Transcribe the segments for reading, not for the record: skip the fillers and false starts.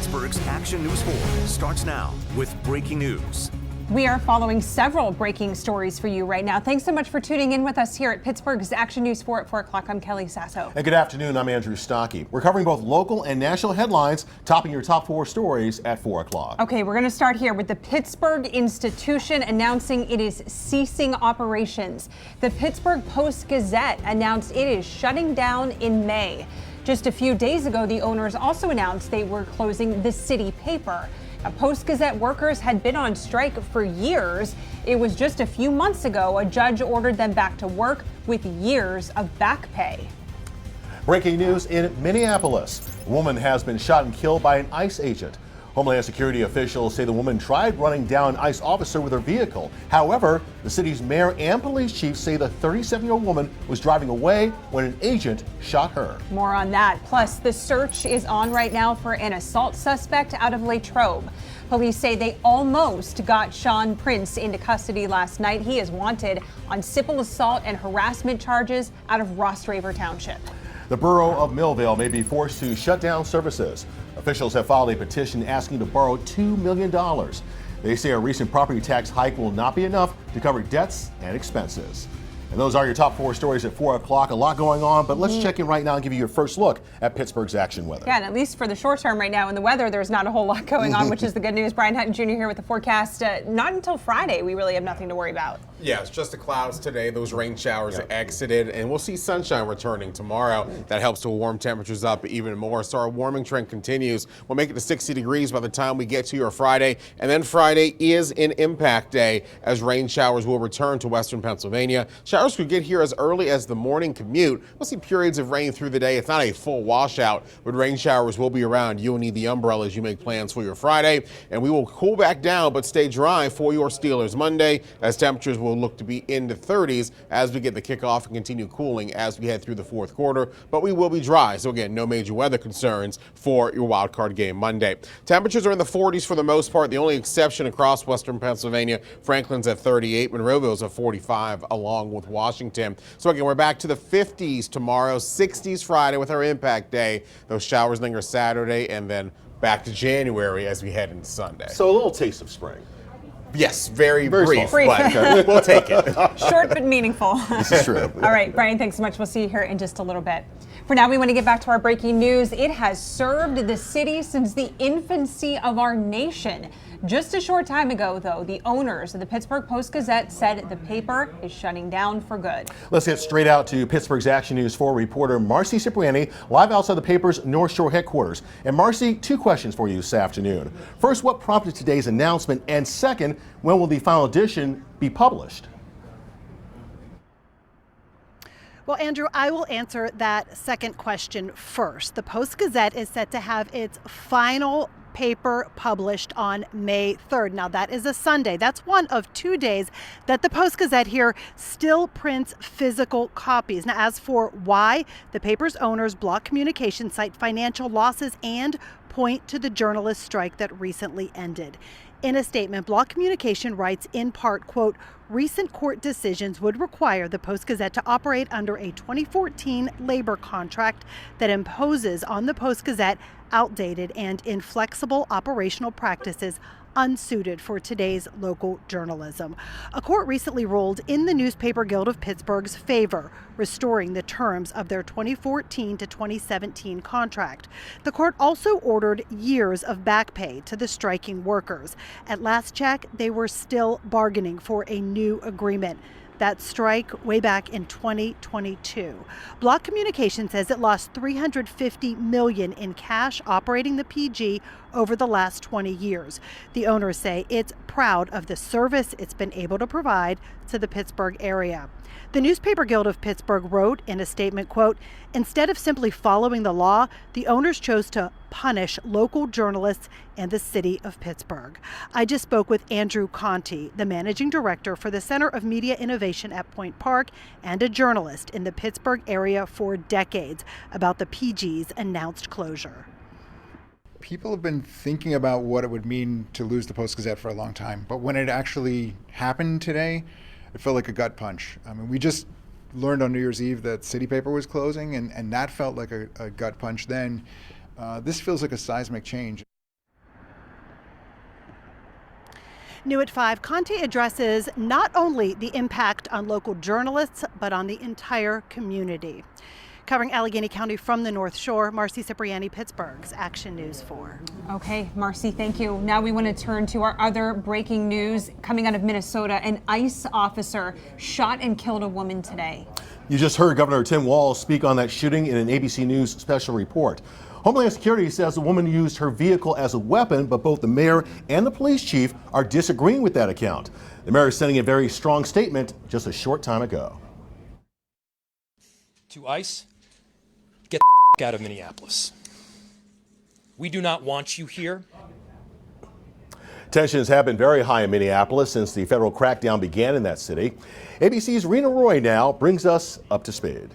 Pittsburgh's Action News 4 starts now with breaking news. We are following several breaking stories for you right now. Thanks so much for tuning in with us here at Pittsburgh's Action News 4 at 4 o'clock. I'm Kelly Sasso. And good afternoon. I'm Andrew Stockey. We're covering both local and national headlines, topping your top 4 stories at 4 o'clock. Okay, we're going to start here with the Pittsburgh Institution announcing it is ceasing operations. The Pittsburgh Post-Gazette announced it is shutting down in May. Just a few days ago, the owners also announced they were closing the city paper. Post-Gazette workers had been on strike for years. It was just a few months ago a judge ordered them back to work with years of back pay. Breaking news in Minneapolis. A woman has been shot and killed by an ICE agent. Homeland Security officials say the woman tried running down an ICE officer with her vehicle. However, the city's mayor and police chief say the 37-year-old woman was driving away when an agent shot her. More on that. Plus, the search is on right now for an assault suspect out of Latrobe. Police say they almost got Sean Prince into custody last night. He is wanted on simple assault and harassment charges out of Rostraver Township. The borough of Millvale may be forced to shut down services. Officials have filed a petition asking to borrow $2 million. They say a recent property tax hike will not be enough to cover debts and expenses. And those are your top 4 stories at 4 o'clock. A lot going on, but let's check in right now and give you your first look at Pittsburgh's action weather. Yeah, and at least for the short term right now in the weather, there's not a whole lot going on, which is the good news. Brian Hutton Jr. here with the forecast. Not until Friday, we really have nothing to worry about. Yeah, it's just the clouds today. Those rain showers are exited, and we'll see sunshine returning tomorrow. That helps to warm temperatures up even more. So our warming trend continues. We'll make it to 60 degrees by the time we get to your Friday. And then Friday is an impact day as rain showers will return to western Pennsylvania. Showers could get here as early as the morning commute. We'll see periods of rain through the day. It's not a full washout, but rain showers will be around. You'll need the umbrella as you make plans for your Friday. And we will cool back down but stay dry for your Steelers Monday as temperatures will look to be in the 30s as we get the kickoff and continue cooling as we head through the fourth quarter. But we will be dry. So again, no major weather concerns for your wild card game Monday. Temperatures are in the 40s for the most part. The only exception across western Pennsylvania, Franklin's at 38, Monroeville's at 45 along with Washington. So again, we're back to the 50s tomorrow, 60s Friday with our impact day. Those showers linger Saturday and then back to January as we head into Sunday. So a little taste of spring. Yes, very brief, brief. but we'll take it. Short but meaningful. This is true. All right, Brian, thanks so much. We'll see you here in just a little bit. For now, we want to get back to our breaking news. It has served the city since the infancy of our nation. Just a short time ago, though, the owners of the Pittsburgh Post-Gazette said the paper is shutting down for good. Let's get straight out to Pittsburgh's Action News 4 reporter Marcy Cipriani, live outside the paper's North Shore headquarters. And Marcy, 2 questions for you this afternoon. First, what prompted today's announcement? And second, when will the final edition be published? Well, Andrew, I will answer that second question first. The Post-Gazette is set to have its final paper published on May 3rd. Now, that is a Sunday. That's one of 2 days that the Post-Gazette here still prints physical copies. Now, as for why, the paper's owners, Block Communication, cite financial losses and point to the journalist strike that recently ended. In a statement, Block Communication writes in part, quote, recent court decisions would require the Post-Gazette to operate under a 2014 labor contract that imposes on the Post-Gazette outdated and inflexible operational practices unsuited for today's local journalism. A court recently ruled in the Newspaper Guild of Pittsburgh's favor, restoring the terms of their 2014 to 2017 contract. The court also ordered years of back pay to the striking workers. At last check, they were still bargaining for a new agreement. That strike way back in 2022. Block Communication says it lost $350 million in cash operating the PG over the last 20 years. The owners say it's proud of the service it's been able to provide to the Pittsburgh area. The Newspaper Guild of Pittsburgh wrote in a statement, quote, instead of simply following the law, the owners chose to punish local journalists and the city of Pittsburgh. I just spoke with Andrew Conti, the managing director for the Center of Media Innovation at Point Park and a journalist in the Pittsburgh area for decades, about the PG's announced closure. People have been thinking about what it would mean to lose the Post-Gazette for a long time, but when it actually happened today, it felt like a gut punch. I mean, we just learned on New Year's Eve that City Paper was closing, and that felt like a gut punch then. This feels like a seismic change. New at 5, Conte addresses not only the impact on local journalists, but on the entire community. Covering Allegheny County from the North Shore, Marcy Cipriani, Pittsburgh's Action News 4. Okay, Marcy, thank you. Now we want to turn to our other breaking news coming out of Minnesota. An ICE officer shot and killed a woman today. You just heard Governor Tim Walz speak on that shooting in an ABC News special report. Homeland Security says the woman used her vehicle as a weapon, but both the mayor and the police chief are disagreeing with that account. The mayor is sending a very strong statement just a short time ago. To ICE, get the out of Minneapolis. We do not want you here. Tensions have been very high in Minneapolis since the federal crackdown began in that city. ABC's Rena Roy now brings us up to speed.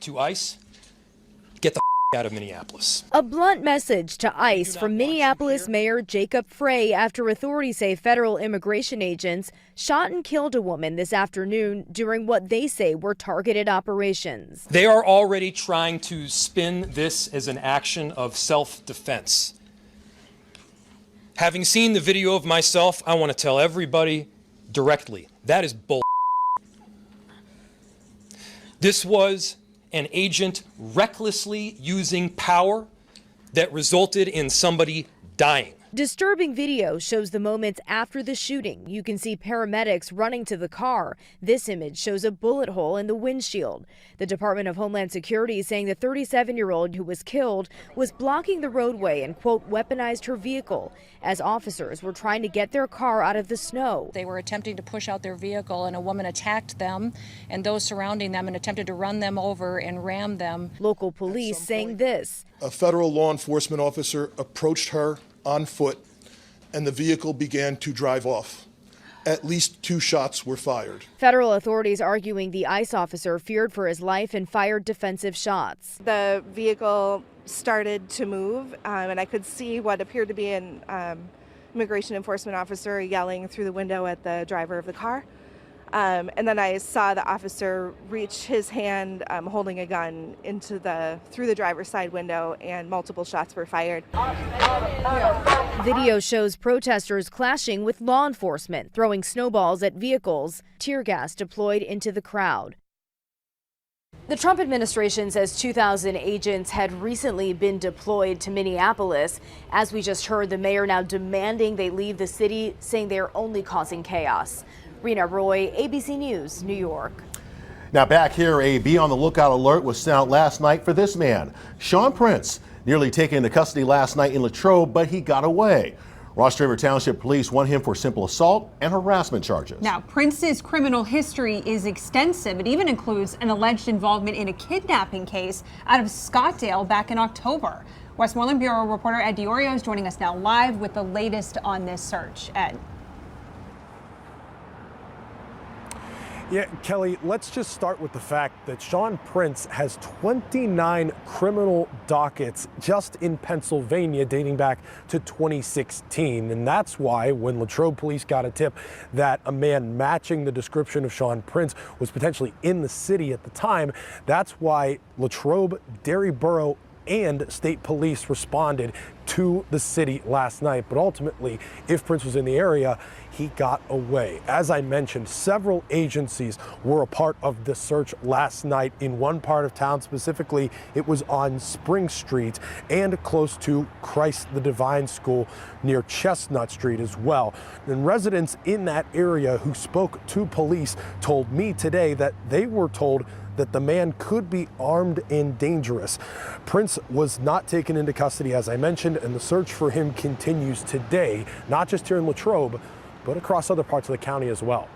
To ICE, get the out of Minneapolis. A blunt message to ICE from Minneapolis Mayor Jacob Frey after authorities say federal immigration agents shot and killed a woman this afternoon during what they say were targeted operations. They are already trying to spin this as an action of self-defense. Having seen the video of myself, I want to tell everybody directly, that is bull. This was an agent recklessly using power that resulted in somebody dying. Disturbing video shows the moments after the shooting. You can see paramedics running to the car. This image shows a bullet hole in the windshield. The Department of Homeland Security is saying the 37-year-old who was killed was blocking the roadway and, quote, weaponized her vehicle as officers were trying to get their car out of the snow. They were attempting to push out their vehicle and a woman attacked them and those surrounding them and attempted to run them over and ram them. Local police saying this. A federal law enforcement officer approached her on foot, and the vehicle began to drive off. At least 2 shots were fired. Federal authorities arguing the ICE officer feared for his life and fired defensive shots. The vehicle started to move, and I could see what appeared to be an immigration enforcement officer yelling through the window at the driver of the car. And then I saw the officer reach his hand holding a gun through the driver's side window, and multiple shots were fired. Video shows protesters clashing with law enforcement, throwing snowballs at vehicles, tear gas deployed into the crowd. The Trump administration says 2,000 agents had recently been deployed to Minneapolis. As we just heard, the mayor now demanding they leave the city, saying they are only causing chaos. Rena Roy, ABC News, New York. Now back here, a be on the lookout alert was sent out last night for this man, Sean Prince, nearly taken into custody last night in Latrobe, but he got away. Ross Draver Township Police want him for simple assault and harassment charges. Now, Prince's criminal history is extensive. It even includes an alleged involvement in a kidnapping case out of Scottsdale back in October. Westmoreland Bureau reporter Ed Diorio is joining us now live with the latest on this search. Ed. Yeah, Kelly, let's just start with the fact that Sean Prince has 29 criminal dockets just in Pennsylvania dating back to 2016. And that's why when Latrobe police got a tip that a man matching the description of Sean Prince was potentially in the city at the time, that's why Latrobe, Derryboro, and state police responded to the city last night. But ultimately, if Prince was in the area, he got away. As I mentioned, several agencies were a part of the search last night in one part of town. Specifically, it was on Spring Street and close to Christ the Divine School near Chestnut Street as well. And residents in that area who spoke to police told me today that they were told that the man could be armed and dangerous. Prince was not taken into custody, as I mentioned, and the search for him continues today, not just here in Latrobe, but across other parts of the county as well.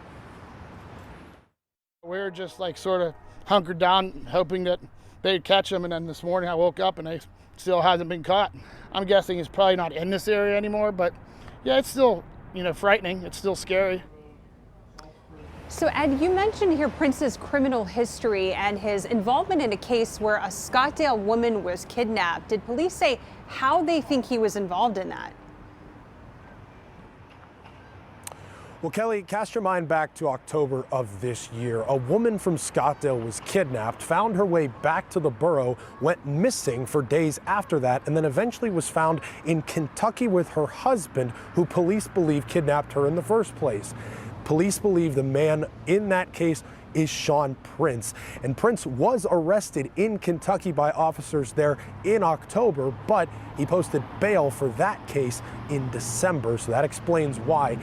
We were just like sort of hunkered down, hoping that they'd catch him, and then this morning I woke up and he still hasn't been caught. I'm guessing he's probably not in this area anymore, but yeah, it's still, frightening. It's still scary. So Ed, you mentioned here Prince's criminal history and his involvement in a case where a Scottsdale woman was kidnapped. Did police say how they think he was involved in that? Well, Kelly, cast your mind back to October of this year. A woman from Scottdale was kidnapped, found her way back to the borough, went missing for days after that, and then eventually was found in Kentucky with her husband, who police believe kidnapped her in the first place. Police believe the man in that case is Sean Prince. And Prince was arrested in Kentucky by officers there in October, but he posted bail for that case in December. So that explains why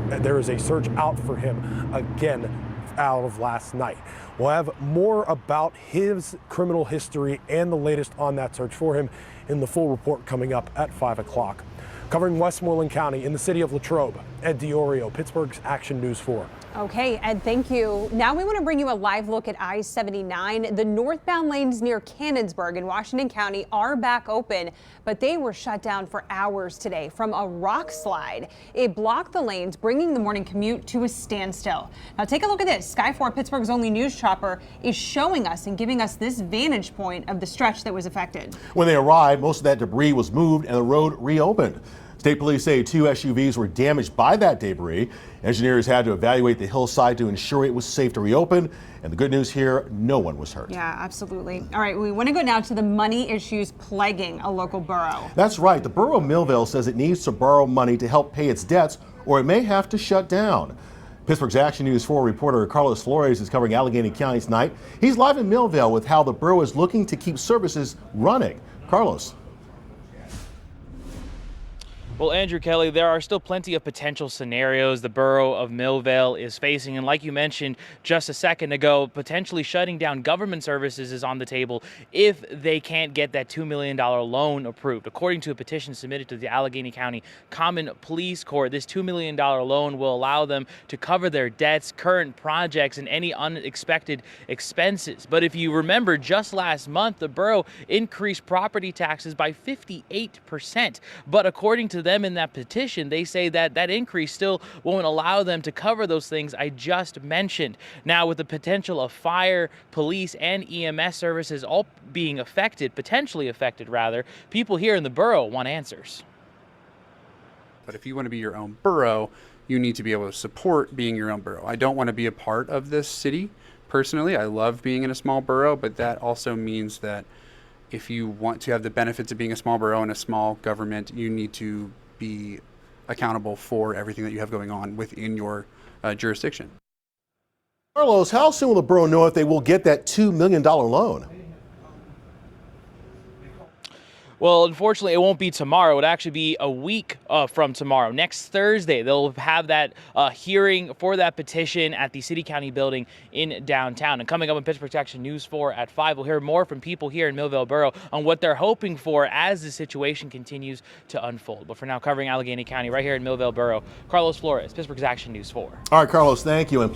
there is a search out for him again out of last night. We'll have more about his criminal history and the latest on that search for him in the full report coming up at 5 o'clock. Covering Westmoreland County in the city of Latrobe, Ed Diorio, Pittsburgh's Action News 4. Okay, Ed, thank you. Now we want to bring you a live look at I-79. The northbound lanes near Cannonsburg in Washington County are back open, but they were shut down for hours today from a rock slide. It blocked the lanes, bringing the morning commute to a standstill. Now take a look at this. Sky 4, Pittsburgh's only news chopper, is showing us and giving us this vantage point of the stretch that was affected. When they arrived, most of that debris was moved and the road reopened. State police say 2 SUVs were damaged by that debris. Engineers had to evaluate the hillside to ensure it was safe to reopen. And the good news here, no one was hurt. Yeah, absolutely. All right, we want to go now to the money issues plaguing a local borough. That's right. The borough of Millvale says it needs to borrow money to help pay its debts, or it may have to shut down. Pittsburgh's Action News 4 reporter Carlos Flores is covering Allegheny County tonight. He's live in Millvale with how the borough is looking to keep services running. Carlos. Well, Andrew, Kelly, there are still plenty of potential scenarios the borough of Millvale is facing. And like you mentioned just a second ago, potentially shutting down government services is on the table if they can't get that $2 million loan approved. According to a petition submitted to the Allegheny County Common Police Court, this $2 million loan will allow them to cover their debts, current projects, and any unexpected expenses. But if you remember, just last month, the borough increased property taxes by 58%. But according to them in that petition, they say that that increase still won't allow them to cover those things I just mentioned. Now, with the potential of fire, police, and EMS services all being affected, potentially affected rather, people here in the borough want answers. But if you want to be your own borough, you need to be able to support being your own borough. I don't want to be a part of this city personally. I love being in a small borough, but that also means that if you want to have the benefits of being a small borough and a small government, you need to be accountable for everything that you have going on within your jurisdiction. Carlos, how soon will the borough know if they will get that $2 million loan? Well, unfortunately, it won't be tomorrow. It would actually be a week from tomorrow. Next Thursday, they'll have that hearing for that petition at the City County building in downtown. And coming up on Pittsburgh's Action News 4 at 5, we'll hear more from people here in Millvale Borough on what they're hoping for as the situation continues to unfold. But for now, covering Allegheny County right here in Millvale Borough, Carlos Flores, Pittsburgh's Action News 4. All right, Carlos, thank you. And